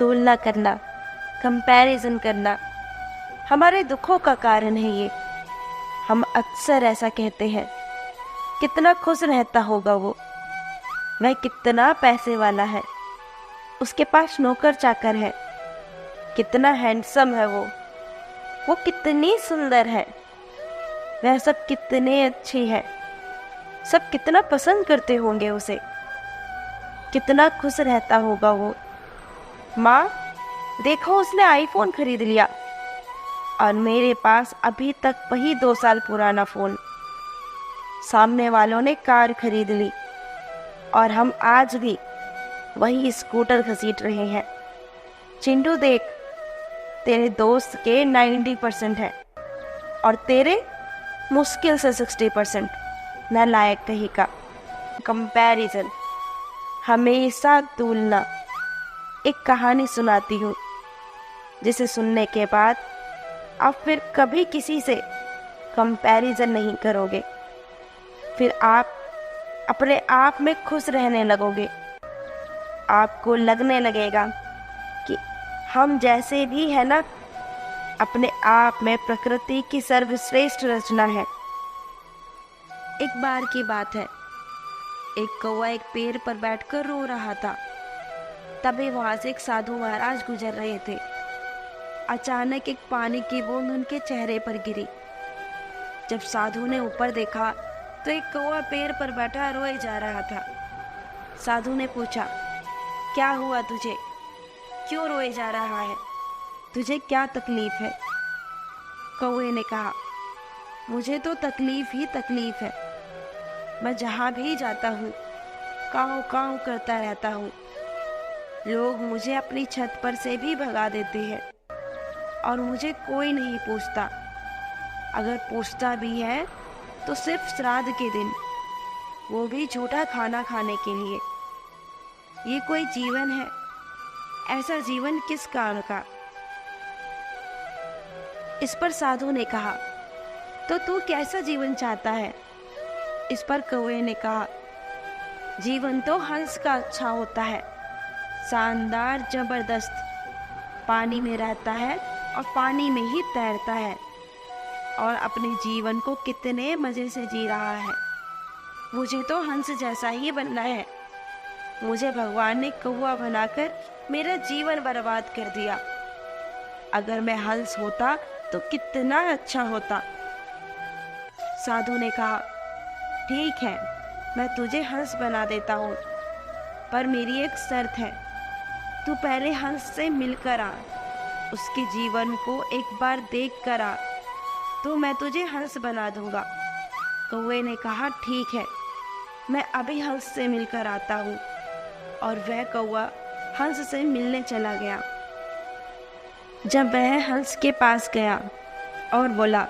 तुलना करना, कंपैरिजन करना हमारे दुखों का कारण है। ये हम अक्सर ऐसा कहते हैं, कितना खुश रहता होगा वो, वह कितना पैसे वाला है, उसके पास नौकर चाकर है, कितना हैंडसम है वो कितनी सुंदर है, वह सब कितने अच्छी है, सब कितना पसंद करते होंगे उसे, कितना खुश रहता होगा वो। माँ देखो, उसने आईफोन खरीद लिया और मेरे पास अभी तक वही 2 साल पुराना फोन। सामने वालों ने कार खरीद ली और हम आज भी वही स्कूटर घसीट रहे हैं। चिंटू देख, तेरे दोस्त के 90% है और तेरे मुश्किल से 60%। नालायक कहीं का। कंपैरिजन, हमेशा तुलना। एक कहानी सुनाती हूँ जिसे सुनने के बाद आप फिर कभी किसी से कंपैरिजन नहीं करोगे। फिर आप अपने आप में खुश रहने लगोगे। आपको लगने लगेगा कि हम जैसे भी है ना, अपने आप में प्रकृति की सर्वश्रेष्ठ रचना है। एक बार की बात है, एक कौवा एक पेड़ पर बैठकर रो रहा था। तभी वहां से एक साधु महाराज गुजर रहे थे। अचानक एक पानी की बूंद उनके चेहरे पर गिरी। जब साधु ने ऊपर देखा तो एक कौवा पेड़ पर बैठा रोए जा रहा था। साधु ने पूछा, क्या हुआ तुझे, क्यों रोए जा रहा है, तुझे क्या तकलीफ है? कौवे ने कहा, मुझे तो तकलीफ ही तकलीफ है। मैं जहाँ भी जाता हूँ काऊ काऊ करता रहता हूँ। लोग मुझे अपनी छत पर से भी भगा देते हैं और मुझे कोई नहीं पूछता। अगर पूछता भी है तो सिर्फ श्राद्ध के दिन, वो भी झूठा खाना खाने के लिए। ये कोई जीवन है? ऐसा जीवन किस काम का? इस पर साधु ने कहा, तो तू कैसा जीवन चाहता है? इस पर कौवे ने कहा, जीवन तो हंस का अच्छा होता है, शानदार, जबरदस्त, पानी में रहता है और पानी में ही तैरता है और अपने जीवन को कितने मजे से जी रहा है। मुझे तो हंस जैसा ही बनना है। मुझे भगवान ने कौवा बनाकर मेरा जीवन बर्बाद कर दिया। अगर मैं हंस होता तो कितना अच्छा होता। साधु ने कहा, ठीक है, मैं तुझे हंस बना देता हूँ, पर मेरी एक शर्त है। तू पहले हंस से मिलकर आ, उसके जीवन को एक बार देख कर आ, तो मैं तुझे हंस बना दूंगा। कौवे ने कहा, ठीक है, मैं अभी हंस से मिलकर आता हूँ। और वह कौवा हंस से मिलने चला गया। जब वह हंस के पास गया और बोला,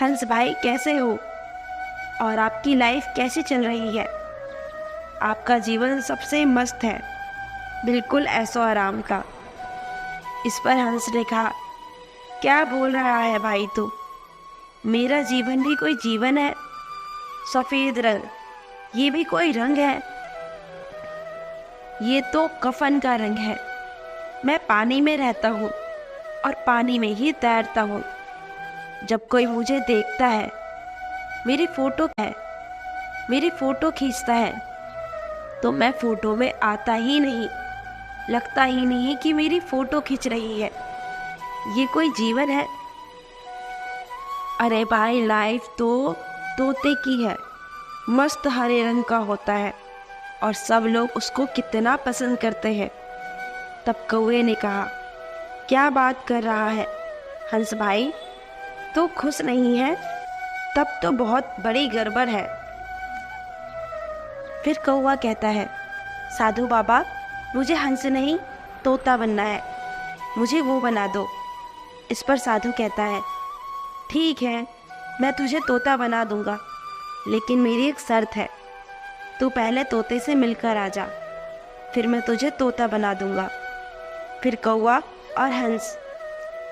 हंस भाई कैसे हो और आपकी लाइफ कैसी चल रही है? आपका जीवन सबसे मस्त है, बिल्कुल ऐसो आराम का। इस पर हंस ने कहा, क्या बोल रहा है भाई तू? मेरा जीवन भी कोई जीवन है? सफेद रंग, ये भी कोई रंग है? ये तो कफन का रंग है। मैं पानी में रहता हूँ और पानी में ही तैरता हूँ। जब कोई मुझे देखता है, मेरी फोटो खींचता है, तो मैं फोटो में आता ही नहीं, लगता ही नहीं कि मेरी फोटो खींच रही है। ये कोई जीवन है? अरे भाई, लाइफ तो तोते की है, मस्त हरे रंग का होता है और सब लोग उसको कितना पसंद करते हैं। तब कौवे ने कहा, क्या बात कर रहा है हंस भाई, तो खुश नहीं है? तब तो बहुत बड़ी गड़बड़ है। फिर कौवा कहता है, साधु बाबा, मुझे हंस नहीं तोता बनना है, मुझे वो बना दो। इस पर साधु कहता है, ठीक है, मैं तुझे तोता बना दूंगा, लेकिन मेरी एक शर्त है। तू पहले तोते से मिलकर आ जा, फिर मैं तुझे तोता बना दूंगा। फिर कौवा और हंस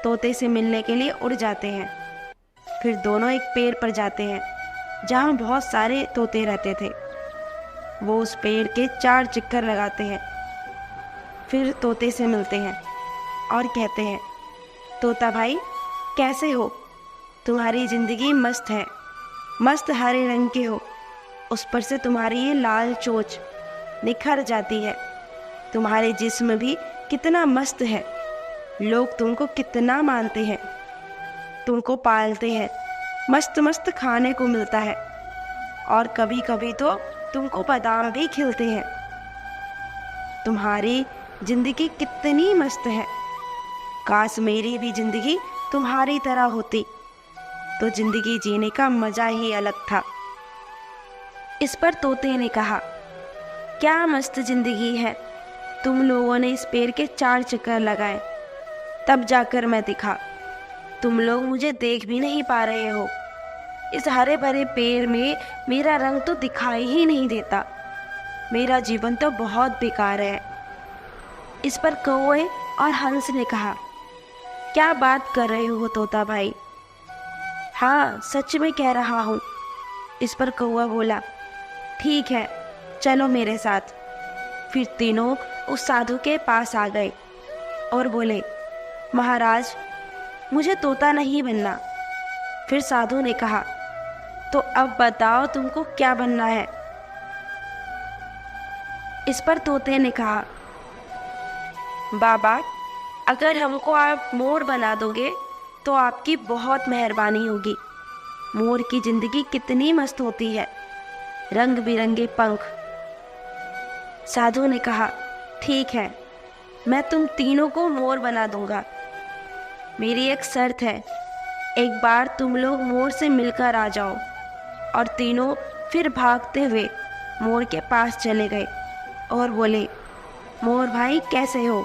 तोते से मिलने के लिए उड़ जाते हैं। फिर दोनों एक पेड़ पर जाते हैं जहाँ बहुत सारे तोते रहते थे। वो उस पेड़ के 4 चक्कर लगाते हैं, फिर तोते से मिलते हैं और कहते हैं, तोता भाई कैसे हो? तुम्हारी ज़िंदगी मस्त है, मस्त हरे रंग के हो, उस पर से तुम्हारी ये लाल चोंच निखर जाती है। तुम्हारे जिस्म भी कितना मस्त है, लोग तुमको कितना मानते हैं, तुमको पालते हैं, मस्त मस्त खाने को मिलता है और कभी कभी तो तुमको बादाम भी खिलते हैं। तुम्हारी जिंदगी कितनी मस्त है, काश मेरी भी जिंदगी तुम्हारी तरह होती तो जिंदगी जीने का मजा ही अलग था। इस पर तोते ने कहा, क्या मस्त जिंदगी है, तुम लोगों ने इस पेड़ के 4 चक्कर लगाए तब जाकर मैं दिखा, तुम लोग मुझे देख भी नहीं पा रहे हो। इस हरे भरे पेड़ में मेरा रंग तो दिखाई ही नहीं देता, मेरा जीवन तो बहुत बेकार है। इस पर कौवे और हंस ने कहा, क्या बात कर रहे हो तोता भाई? हाँ सच में कह रहा हूँ। इस पर कौवा बोला, ठीक है चलो मेरे साथ। फिर तीनों उस साधु के पास आ गए और बोले, महाराज मुझे तोता नहीं बनना। फिर साधु ने कहा, तो अब बताओ तुमको क्या बनना है? इस पर तोते ने कहा, बाबा अगर हमको आप मोर बना दोगे तो आपकी बहुत मेहरबानी होगी। मोर की जिंदगी कितनी मस्त होती है, रंग बिरंगे पंख। साधु ने कहा, ठीक है मैं तुम तीनों को मोर बना दूंगा। मेरी एक शर्त है, एक बार तुम लोग मोर से मिलकर आ जाओ। और तीनों फिर भागते हुए मोर के पास चले गए और बोले, मोर भाई कैसे हो?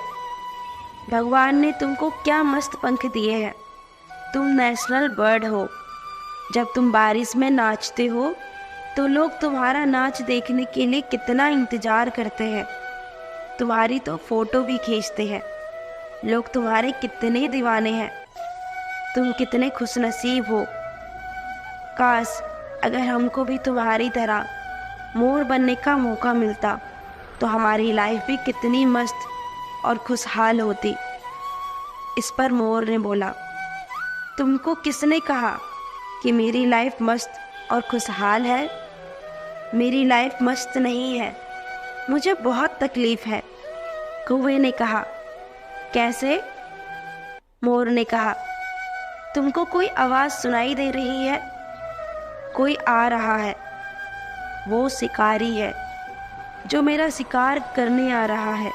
भगवान ने तुमको क्या मस्त पंख दिए हैं, तुम नेशनल बर्ड हो। जब तुम बारिश में नाचते हो तो लोग तुम्हारा नाच देखने के लिए कितना इंतज़ार करते हैं, तुम्हारी तो फोटो भी खींचते हैं। लोग तुम्हारे कितने दीवाने हैं, तुम कितने खुशनसीब हो। काश अगर हमको भी तुम्हारी तरह मोर बनने का मौका मिलता तो हमारी लाइफ भी कितनी मस्त और खुशहाल होती। इस पर मोर ने बोला, तुमको किसने कहा कि मेरी लाइफ मस्त और खुशहाल है? मेरी लाइफ मस्त नहीं है, मुझे बहुत तकलीफ है। कौवे ने कहा, कैसे? मोर ने कहा, तुमको कोई आवाज़ सुनाई दे रही है, कोई आ रहा है, वो शिकारी है जो मेरा शिकार करने आ रहा है।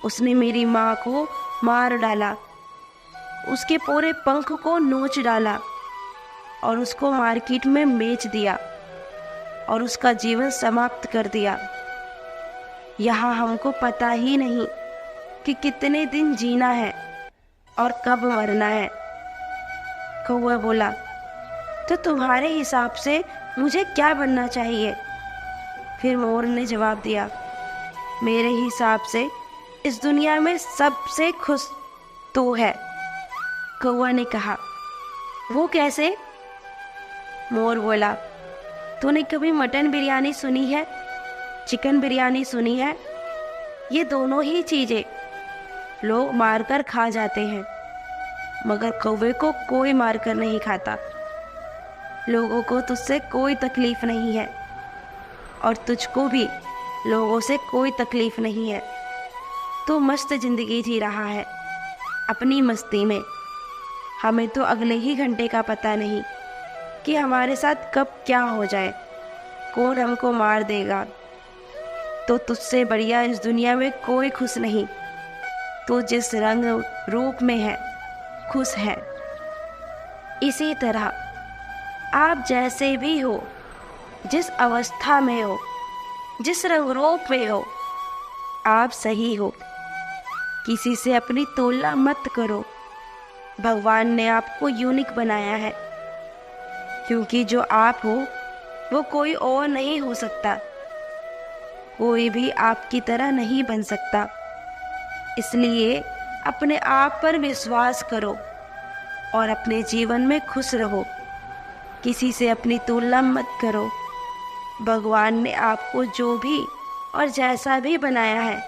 उसने मेरी माँ को मार डाला, उसके पूरे पंख को नोच डाला और उसको मार्केट में बेच दिया और उसका जीवन समाप्त कर दिया। यहाँ हमको पता ही नहीं कि कितने दिन जीना है और कब मरना है। कौवा बोला, तो तुम्हारे हिसाब से मुझे क्या बनना चाहिए? फिर मोर ने जवाब दिया, मेरे हिसाब से इस दुनिया में सबसे खुश तू है। कौवा ने कहा, वो कैसे? मोर बोला, तूने कभी मटन बिरयानी सुनी है, चिकन बिरयानी सुनी है? ये दोनों ही चीज़ें लोग मारकर खा जाते हैं, मगर कौवे को कोई मारकर नहीं खाता। लोगों को तुझसे कोई तकलीफ नहीं है और तुझको भी लोगों से कोई तकलीफ नहीं है। तो मस्त ज़िंदगी जी रहा है अपनी मस्ती में। हमें तो अगले ही घंटे का पता नहीं कि हमारे साथ कब क्या हो जाए, कौन हमको मार देगा। तो तुझसे बढ़िया इस दुनिया में कोई खुश नहीं। तो जिस रंग रूप में है खुश है। इसी तरह आप जैसे भी हो, जिस अवस्था में हो, जिस रंग रूप में हो, आप सही हो। किसी से अपनी तुलना मत करो। भगवान ने आपको यूनिक बनाया है, क्योंकि जो आप हो वो कोई और नहीं हो सकता। कोई भी आपकी तरह नहीं बन सकता। इसलिए अपने आप पर विश्वास करो और अपने जीवन में खुश रहो। किसी से अपनी तुलना मत करो। भगवान ने आपको जो भी और जैसा भी बनाया है,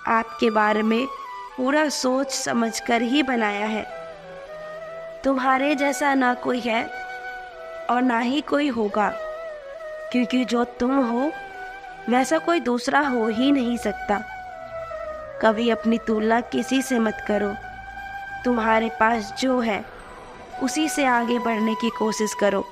आपके बारे में पूरा सोच समझकर ही बनाया है। तुम्हारे जैसा ना कोई है और ना ही कोई होगा, क्योंकि जो तुम हो वैसा कोई दूसरा हो ही नहीं सकता। कभी अपनी तुलना किसी से मत करो। तुम्हारे पास जो है उसी से आगे बढ़ने की कोशिश करो।